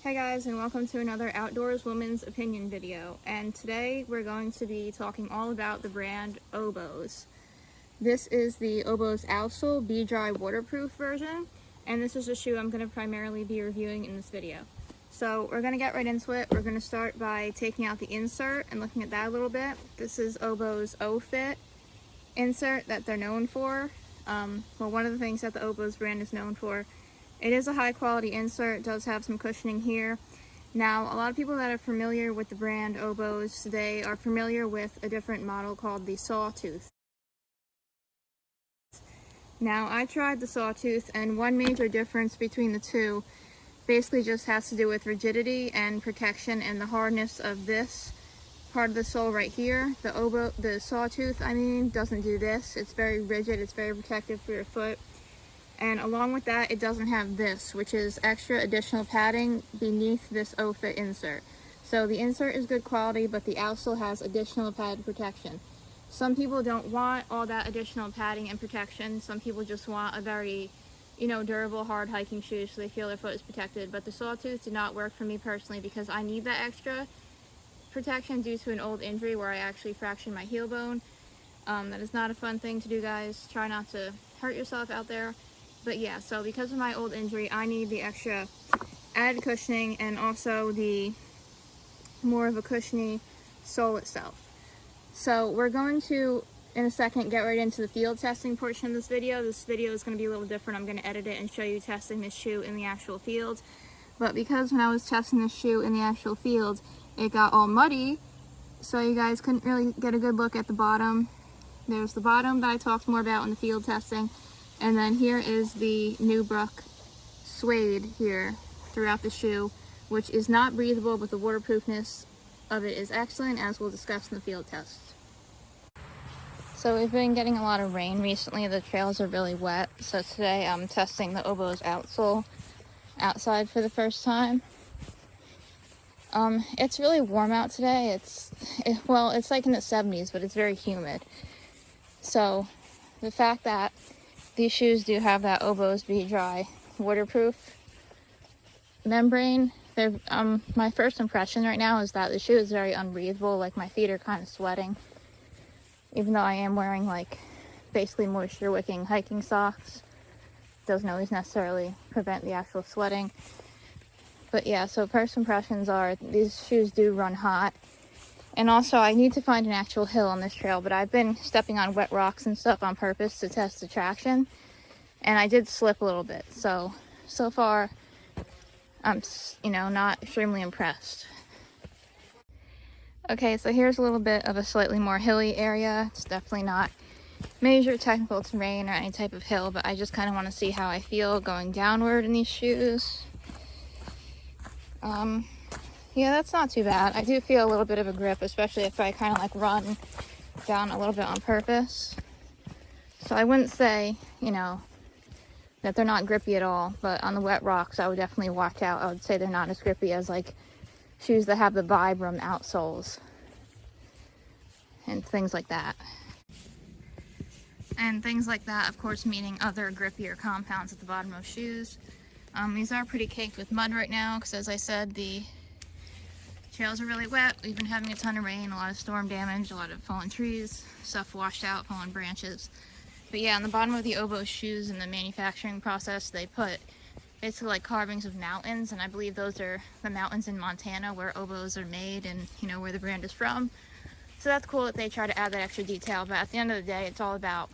Hey guys, and welcome to another Outdoorswoman's opinion video. And today we're going to be talking all about the brand Oboz. This is the Oboz Ousel Be-Dry waterproof version, and this is a shoe I'm going to primarily be reviewing in this video. So we're going to get right into it. We're going to start by taking out the insert and looking at that a little bit. This is Oboz O-Fit insert that they're known for. Well, one of the things that the Oboz brand is known for. It is a high quality insert, it does have some cushioning here. Now, a lot of people that are familiar with the brand Oboz, they are familiar with a different model called the Sawtooth. Now, I tried the Sawtooth, and one major difference between the two basically just has to do with rigidity and protection and the hardness of this part of the sole right here. The Sawtooth, doesn't do this. It's very rigid, it's very protective for your foot. And along with that, it doesn't have this, which is extra additional padding beneath this O-Fit insert. So the insert is good quality, but the outsole has additional padded protection. Some people don't want all that additional padding and protection. Some people just want a very, durable, hard hiking shoe so they feel their foot is protected. But the Sawtooth did not work for me personally because I need that extra protection due to an old injury where I actually fractured my heel bone. That is not a fun thing to do, guys. Try not to hurt yourself out there. But yeah, so because of my old injury, I need the extra added cushioning and also the more of a cushiony sole itself. So we're going to, in a second, get right into the field testing portion of this video. This video is going to be a little different. I'm going to edit it and show you testing this shoe in the actual field. But because when I was testing this shoe in the actual field, it got all muddy, so you guys couldn't really get a good look at the bottom. There's the bottom that I talked more about in the field testing. And then here is the Nubrook suede here throughout the shoe, which is not breathable, but the waterproofness of it is excellent, as we'll discuss in the field test. So we've been getting a lot of rain recently. The trails are really wet. So today I'm testing the Oboz outsole outside for the first time. It's really warm out today. It's like in the 70s, but it's very humid. So the fact that these shoes do have that Oboz Be-Dry waterproof membrane. My first impression right now is that the shoe is very unbreathable. Like, my feet are kind of sweating, even though I am wearing basically moisture wicking hiking socks. Doesn't always necessarily prevent the actual sweating. But yeah, so first impressions are these shoes do run hot. And also, I need to find an actual hill on this trail, but I've been stepping on wet rocks and stuff on purpose to test the traction, and I did slip a little bit. So far, I'm, not extremely impressed. Okay, so here's a little bit of a slightly more hilly area. It's definitely not major technical terrain or any type of hill, but I just kind of want to see how I feel going downward in these shoes. Yeah, that's not too bad. I do feel a little bit of a grip, especially if I kind of run down a little bit on purpose. So I wouldn't say, that they're not grippy at all, but on the wet rocks, I would definitely watch out. I would say they're not as grippy as shoes that have the Vibram outsoles and things like that. And things like that, of course, meaning other grippier compounds at the bottom of shoes. These are pretty caked with mud right now, because as I said, the trails are really wet. We've been having a ton of rain, a lot of storm damage, a lot of fallen trees, stuff washed out, fallen branches. But yeah, on the bottom of the Oboz shoes in the manufacturing process, they put basically carvings of mountains, and I believe those are the mountains in Montana where Oboz are made and, where the brand is from. So that's cool that they try to add that extra detail, but at the end of the day, it's all about,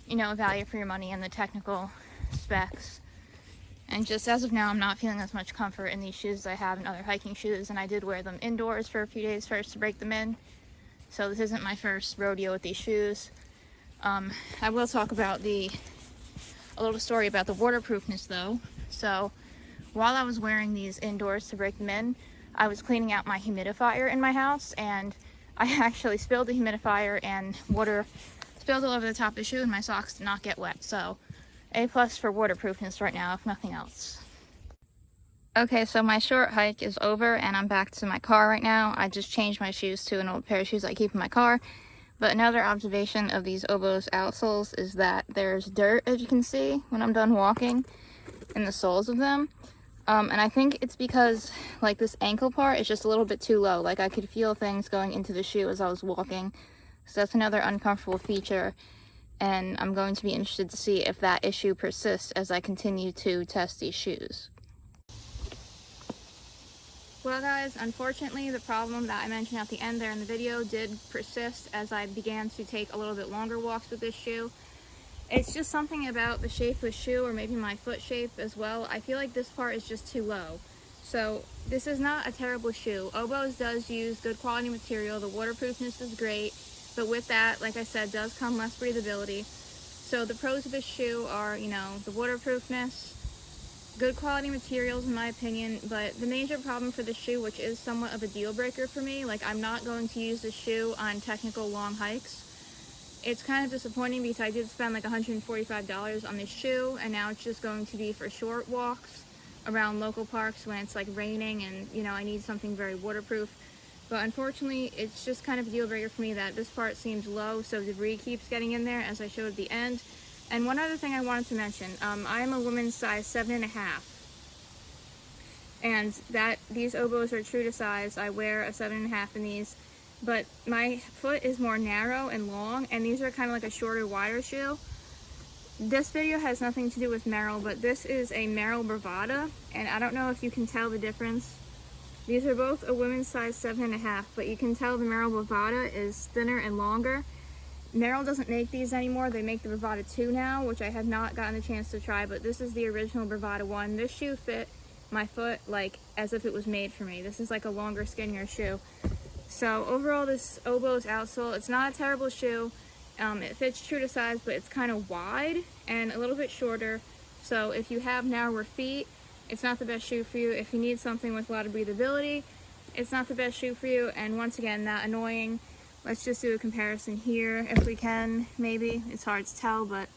value for your money and the technical specs. And just as of now, I'm not feeling as much comfort in these shoes as I have in other hiking shoes, and I did wear them indoors for a few days first to break them in. So this isn't my first rodeo with these shoes. I will talk about a little story about the waterproofness though. So while I was wearing these indoors to break them in, I was cleaning out my humidifier in my house, and I actually spilled the humidifier and water spilled all over the top of the shoe, and my socks did not get wet. So A+ for waterproofness right now, if nothing else. Okay, so my short hike is over and I'm back to my car right now. I just changed my shoes to an old pair of shoes I keep in my car. But another observation of these Oboz outsoles is that there's dirt, as you can see, when I'm done walking in the soles of them. And I think it's because like this ankle part is just a little bit too low. Like I could feel things going into the shoe as I was walking. So that's another uncomfortable feature. And I'm going to be interested to see if that issue persists as I continue to test these shoes. Well guys, unfortunately the problem that I mentioned at the end there in the video did persist as I began to take a little bit longer walks with this shoe. It's just something about the shape of the shoe, or maybe my foot shape as well. I feel like this part is just too low. So this is not a terrible shoe. Oboz does use good quality material. The waterproofness is great, but with that, like I said, does come less breathability. So the pros of this shoe are, you know, the waterproofness, good quality materials in my opinion, but the major problem for the shoe, which is somewhat of a deal breaker for me, like I'm not going to use this shoe on technical long hikes. It's kind of disappointing because I did spend like $145 on this shoe, and now it's just going to be for short walks around local parks when it's like raining and, you know, I need something very waterproof. But unfortunately, it's just kind of a deal breaker for me that this part seems low, so debris keeps getting in there, as I showed at the end. And one other thing I wanted to mention, I am a woman's size 7.5, and that these Obos are true to size. I wear a 7.5 in these. But my foot is more narrow and long, and these are kind of like a shorter, wider shoe. This video has nothing to do with Merrell, but this is a Merrell Bravada, and I don't know if you can tell the difference. These are both a women's size 7.5, but you can tell the Merrell Bravada is thinner and longer. Merrell doesn't make these anymore. They make the Bravada 2 now, which I have not gotten a chance to try, but this is the original Bravada 1. This shoe fit my foot like as if it was made for me. This is like a longer, skinnier shoe. So overall, this Oboz outsole, it's not a terrible shoe. It fits true to size, but it's kind of wide and a little bit shorter. So if you have narrower feet, it's not the best shoe for you. If you need something with a lot of breathability, it's not the best shoe for you. And once again, that annoying. Let's just do a comparison here if we can, maybe. It's hard to tell, but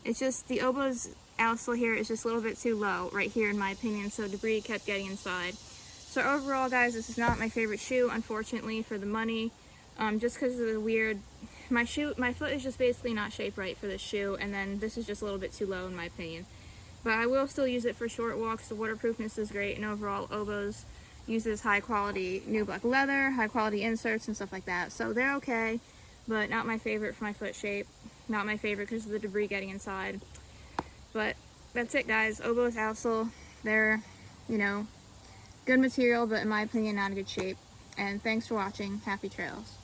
it's just the Oboz outsole here is just a little bit too low right here in my opinion, so debris kept getting inside. So overall, guys, this is not my favorite shoe, unfortunately, for the money, just because of the weird, my foot is just basically not shaped right for this shoe, and then this is just a little bit too low in my opinion. But I will still use it for short walks. The waterproofness is great, and overall, Oboz uses high quality nubuck leather, high quality inserts and stuff like that. So they're okay, but not my favorite for my foot shape. Not my favorite because of the debris getting inside. But that's it, guys. Oboz outsole, they're, you know, good material, but in my opinion, not a good shape. And thanks for watching. Happy trails.